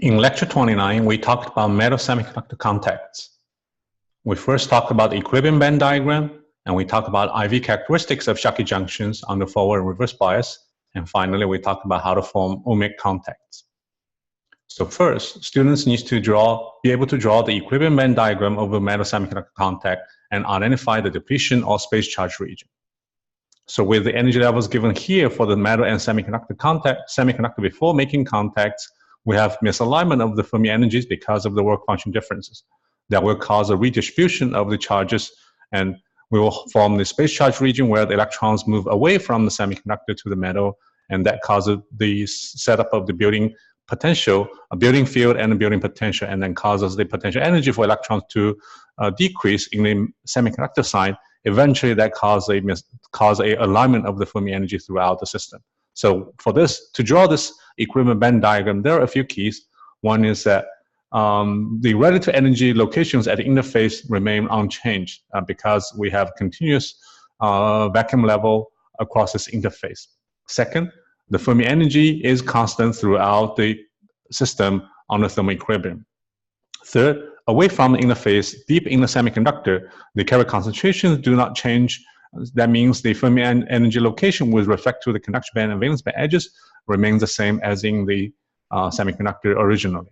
In lecture 29, we talked about metal-semiconductor contacts. We first talked about the equilibrium band diagram, and we talked about IV characteristics of Schottky junctions under forward and reverse bias, and finally we talked about how to form ohmic contacts. So first, students need to be able to draw the equilibrium band diagram of a metal-semiconductor contact and identify the depletion or space charge region. So with the energy levels given here for the metal and semiconductor before making contacts, we have misalignment of the Fermi energies because of the work function differences. That will cause a redistribution of the charges, and we will form the space charge region where the electrons move away from the semiconductor to the metal, and that causes the setup of the building potential, a building field and a building potential, and then causes the potential energy for electrons to decrease in the semiconductor side. Eventually, that cause a alignment of the Fermi energy throughout the system. So for this, to draw this equilibrium band diagram, there are a few keys. One is that the relative energy locations at the interface remain unchanged because we have continuous vacuum level across this interface. Second, the Fermi energy is constant throughout the system under thermal equilibrium. Third, away from the interface, deep in the semiconductor, the carrier concentrations do not change. That means the Fermi energy location with respect to the conduction band and valence band edges remains the same as in the semiconductor originally.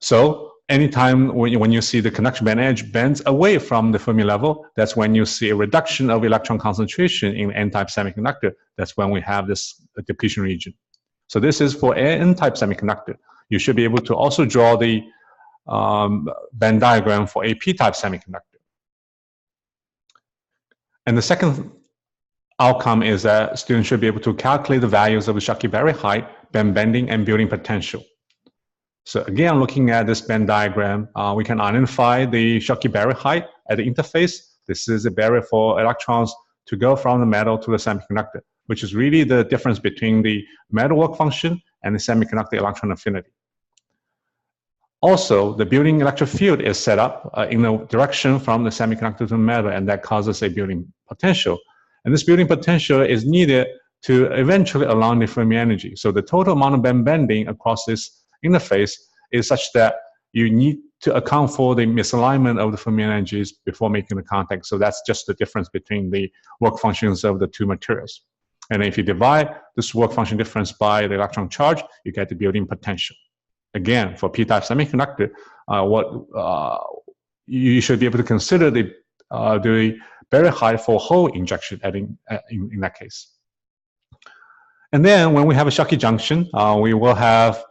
So anytime when you see the conduction band edge bends away from the Fermi level, that's when you see a reduction of electron concentration in N-type semiconductor. That's when we have this depletion region. So this is for N-type semiconductor. You should be able to also draw the band diagram for a P-type semiconductor. And the second outcome is that students should be able to calculate the values of the Schottky barrier height, band bending, and building potential. So again, looking at this band diagram, we can identify the Schottky barrier height at the interface. This is a barrier for electrons to go from the metal to the semiconductor, which is really the difference between the metal work function and the semiconductor electron affinity. Also, the building electric field is set up in a direction from the semiconductor to the metal, and that causes a building potential. And this building potential is needed to eventually align the Fermi energy. So the total amount of band bending across this interface is such that you need to account for the misalignment of the Fermi energies before making the contact. So that's just the difference between the work functions of the two materials. And if you divide this work function difference by the electron charge, you get the building potential. Again, for P-type semiconductor, you should be able to consider the barrier height for whole injection in that case. And then when we have a Schottky junction, we will have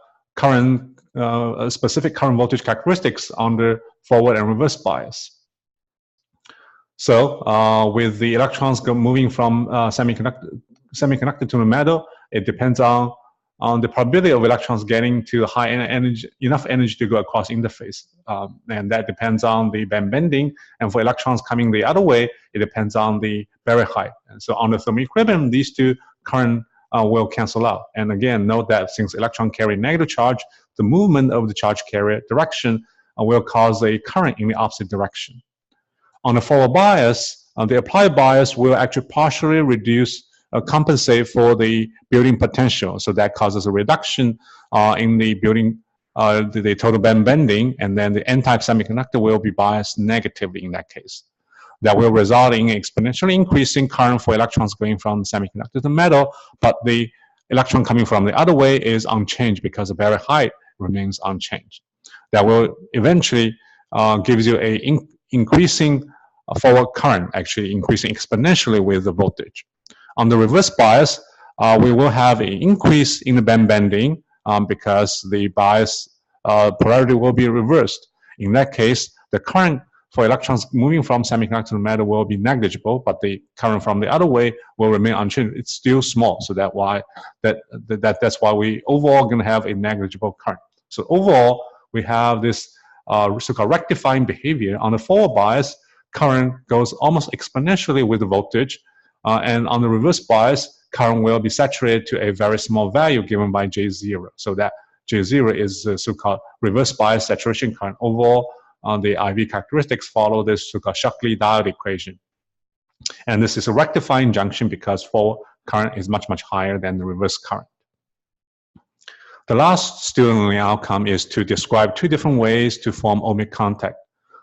specific current voltage characteristics under forward and reverse bias. So with the electrons moving from semiconductor to the metal, it depends on the probability of electrons getting to high energy, enough energy to go across interface. And that depends on the band bending. And for electrons coming the other way, it depends on the barrier height. And so on the thermal equilibrium, these two current will cancel out. And again, note that since electron carry negative charge, the movement of the charge carrier direction will cause a current in the opposite direction. On the forward bias, the applied bias will actually partially compensate for the building potential. So that causes a reduction in the building, the total band bending, and then the N-type semiconductor will be biased negatively in that case. That will result in exponentially increasing current for electrons going from the semiconductor to metal, but the electron coming from the other way is unchanged because the barrier height remains unchanged. That will eventually gives you a increasing forward current, actually increasing exponentially with the voltage. On the reverse bias, we will have an increase in the band bending because the bias polarity will be reversed. In that case, the current for electrons moving from semiconductor to metal will be negligible, but the current from the other way will remain unchanged. It's still small, so that's why we overall going to have a negligible current. So overall, we have this so-called rectifying behavior. On the forward bias, current goes almost exponentially with the voltage, and on the reverse bias, current will be saturated to a very small value given by J0. So that J0 is the so-called reverse bias saturation current. Overall, the IV characteristics follow this so-called Schottky diode equation. And this is a rectifying junction because forward current is much, much higher than the reverse current. The last student learning outcome is to describe two different ways to form ohmic contact.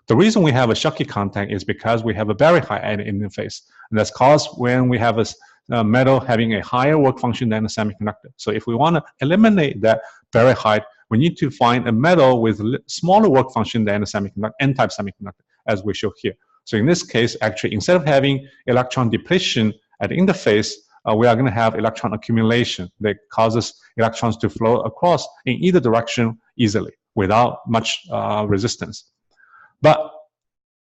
The reason we have a Schottky contact is because we have a very high added interface. And that's caused when we have a metal having a higher work function than a semiconductor. So if we want to eliminate that very high, we need to find a metal with smaller work function than a semiconductor, n-type semiconductor, as we show here. So in this case, actually, instead of having electron depletion at the interface, we are going to have electron accumulation that causes electrons to flow across in either direction easily without much resistance. But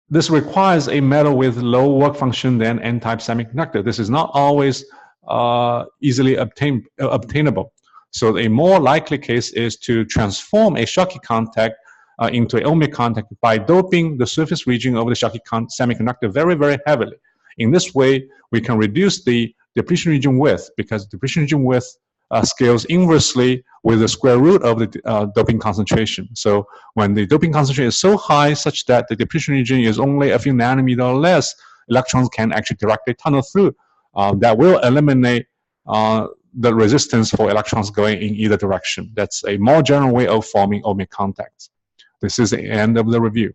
this requires a metal with low work function than n-type semiconductor. This is not always easily obtainable. So a more likely case is to transform a Schottky contact into an ohmic contact by doping the surface region of the Schottky semiconductor very, very heavily. In this way, we can reduce the depletion region width, because depletion region width scales inversely with the square root of the doping concentration. So when the doping concentration is so high such that the depletion region is only a few nanometers or less, electrons can actually directly tunnel through. That will eliminate the resistance for electrons going in either direction. That's a more general way of forming ohmic contacts. This is the end of the review.